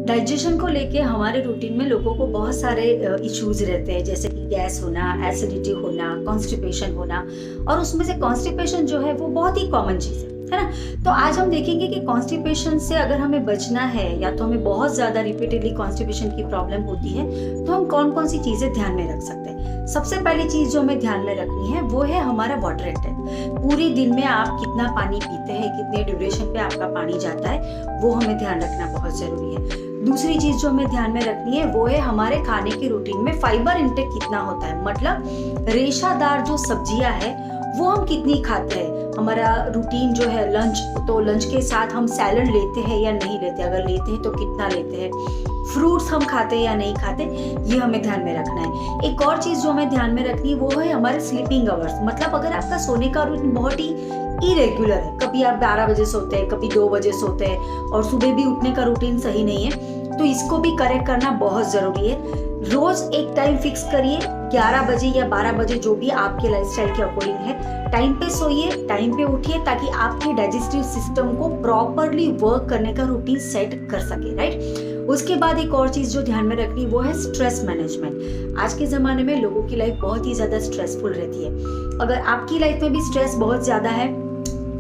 Digestion को लेके हमारे रूटीन में लोगों को बहुत सारे इश्यूज रहते हैं, जैसे कि गैस होना, एसिडिटी होना, कॉन्स्टिपेशन होना। और उसमें से कॉन्स्टिपेशन जो है वो बहुत ही कॉमन चीज़ है ना। तो आज हम देखेंगे कि कॉन्स्टिपेशन से अगर हमें बचना है या तो हमें बहुत ज़्यादा रिपीटेडली कॉन्स्टिपेशन की प्रॉब्लम होती है तो हम कौन कौन सी चीज़ें ध्यान में रख सकते हैं। सबसे पहली चीज़ जो हमें ध्यान में रखनी है वो है हमारा वाटर इंटेक। पूरे दिन में आप कितना पानी पीते हैं, कितने ड्यूरेशन पे आपका पानी जाता है, वो हमें ध्यान रखना बहुत ज़रूरी है। दूसरी चीज़ जो हमें ध्यान में रखनी है वो है हमारे खाने के रूटीन में फाइबर इंटेक कितना होता है, मतलब रेशादार जो सब्जियां है वो हम कितनी खाते हैं। हमारा रूटीन जो है लंच, तो लंच के साथ हम सैलड लेते हैं या नहीं लेते, अगर लेते हैं तो कितना लेते हैं, फ्रूट्स हम खाते हैं या नहीं खाते, ये हमें ध्यान में रखना है। एक और चीज़ जो हमें ध्यान में रखनी है वो है हमारे स्लीपिंग आवर्स, मतलब अगर आपका सोने का रूटीन बहुत ही इरेगुलर है, कभी आप 12 बजे सोते हैं, कभी 2 बजे सोते हैं और सुबह भी उठने का रूटीन सही नहीं है, तो इसको भी करेक्ट करना बहुत ज़रूरी है। रोज एक टाइम फिक्स करिए, 11 बजे या 12 बजे जो भी आपके लाइफस्टाइल के अकॉर्डिंग है। टाइम पे सोइए, टाइम पे उठिए, ताकि आपके डाइजेस्टिव सिस्टम को प्रॉपरली वर्क करने का रूटीन सेट कर सके, राइट। उसके बाद एक और चीज़ जो ध्यान में रखनी वो है स्ट्रेस मैनेजमेंट। आज के ज़माने में लोगों की लाइफ बहुत ही ज़्यादा स्ट्रेसफुल रहती है। अगर आपकी लाइफ में भी स्ट्रेस बहुत ज़्यादा है,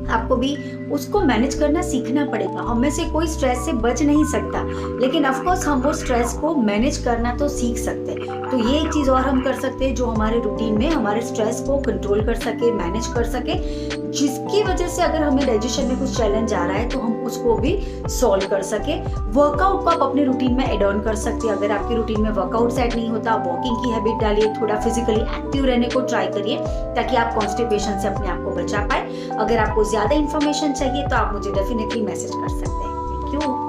आपको भी उसको मैनेज करना सीखना पड़ेगा। हम में से कोई स्ट्रेस से बच नहीं सकता, लेकिन ऑफकोर्स हम वो स्ट्रेस को मैनेज करना तो सीख सकते हैं। तो ये एक चीज़ और हम कर सकते हैं जो हमारे रूटीन में हमारे स्ट्रेस को कंट्रोल कर सके, मैनेज कर सके, जिसकी वजह से अगर हमें डाइजेशन में कुछ चैलेंज आ रहा है तो हम उसको भी सॉल्व कर सके। वर्कआउट को आप अपने रूटीन में एड ऑन कर सकते हैं। अगर आपके रूटीन में वर्कआउट सेट नहीं होता, वॉकिंग की हैबिट डालिए, थोड़ा फिजिकली एक्टिव रहने को ट्राई करिए ताकि आप कॉन्स्टिपेशन से अपने आप को बचा पाए। अगर आपको ज़्यादा इन्फॉर्मेशन चाहिए तो आप मुझे डेफिनेटली मैसेज कर सकते हैं। Thank you.